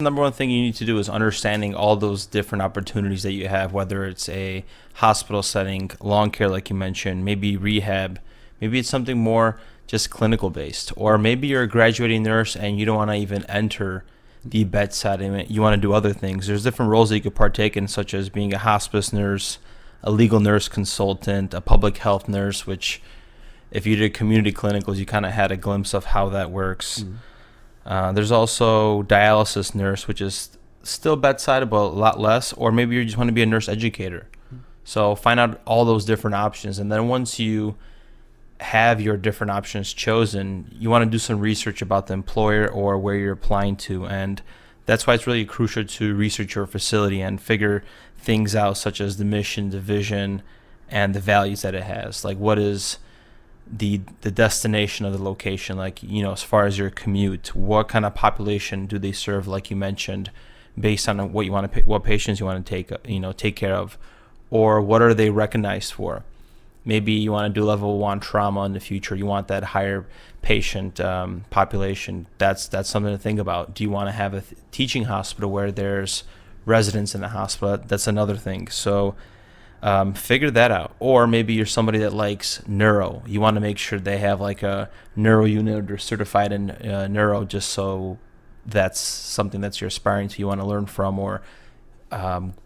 Number one thing you need to do is understanding all those different opportunities that you have, whether it's a hospital setting, long care, like you mentioned, maybe rehab, maybe it's something more just clinical based, or maybe you're a graduating nurse and you don't want to even enter the bedside and you want to do other things. There's different roles that you could partake in, such as being a hospice nurse, a legal nurse consultant, a public health nurse, which if you did community clinicals, you kind of had a glimpse of how that works. There's also dialysis nurse, which is still bedside, but a lot less. Or maybe you just want to be a nurse educator. So find out all those different options. And then once you have your different options chosen, you want to do some research about the employer or where you're applying to. And that's why it's really crucial to research your facility and figure things out, such as the mission, the vision, and the values that it has. Like, what is the destination of the location, like, you know, as far as your commute, what kind of population do they serve, like you mentioned, based on what you want to what patients you want to take care of, or what are they recognized for. Maybe you want to do level 1 trauma in the future, you want that higher patient population. That's something to think about. Do you want to have a teaching hospital where there's residents in the hospital? That's another thing. So figure that out. Or maybe you're somebody that likes neuro. You want to make sure they have like a neuro unit or certified in neuro, just so that's something that you're aspiring to, you want to learn from or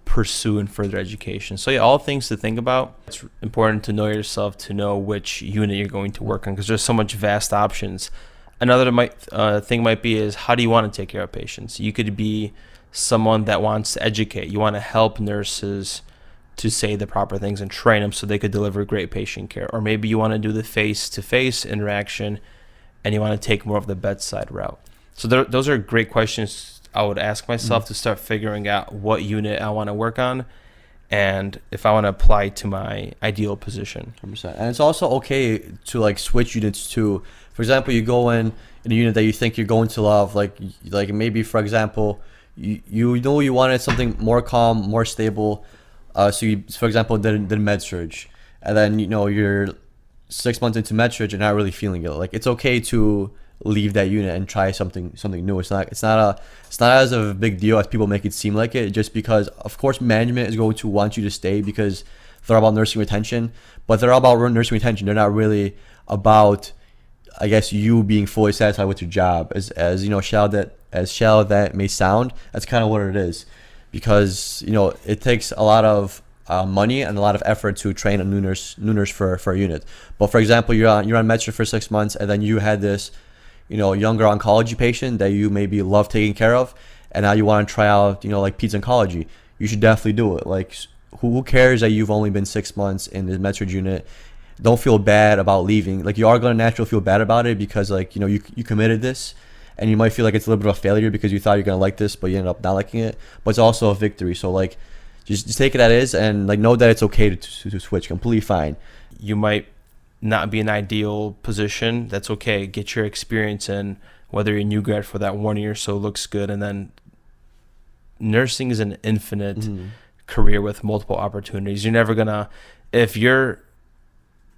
pursue in further education. So yeah, all things to think about. It's important to know yourself, to know which unit you're going to work on, because there's so much vast options. Another thing might be is, how do you want to take care of patients? You could be someone that wants to educate. You want to help nurses to say the proper things and train them so they could deliver great patient care. Or maybe you want to do the face-to-face interaction and you want to take more of the bedside route. So those are great questions I would ask myself to start figuring out what unit I want to work on and if I want to apply to my ideal position. 100%. And it's also okay to like switch units too. For example, you go in a unit that you think you're going to love, like maybe, for example, you know you wanted something more calm, more stable. So you, for example, did med surge, and then you're 6 months into med surge and not really feeling it. Like, it's okay to leave that unit and try something new. It's not as of a big deal as people make it seem like it. Just because, of course, management is going to want you to stay because they're all about nursing retention, but they're all about nursing retention. They're not really about, I guess, you being fully satisfied with your job. As shallow that may sound, that's kind of what it is. Because it takes a lot of money and a lot of effort to train a new nurse for a unit. But for example, you're on med surg for 6 months, and then you had this younger oncology patient that you maybe love taking care of, and now you want to try out like peds oncology. You should definitely do it. Like, who cares that you've only been 6 months in the med surg unit? Don't feel bad about leaving. Like, you are going to naturally feel bad about it because you committed this. And you might feel like it's a little bit of a failure because you thought you're going to like this, but you ended up not liking it. But it's also a victory. So, like, just take it as is and, like, know that it's okay to switch. Completely fine. You might not be an ideal position. That's okay. Get your experience in, whether you're a new grad for that 1 year or so looks good. And then nursing is an infinite career with multiple opportunities. You're never going to, if you're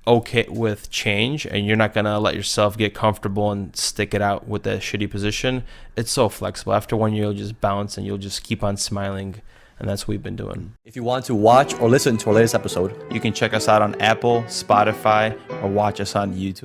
okay with change and you're not gonna let yourself get comfortable and stick it out with that shitty position, it's so flexible. After 1 year, you'll just bounce and you'll just keep on smiling, and that's what we've been doing. If you want to watch or listen to our latest episode, you can check us out on Apple, Spotify, or watch us on YouTube.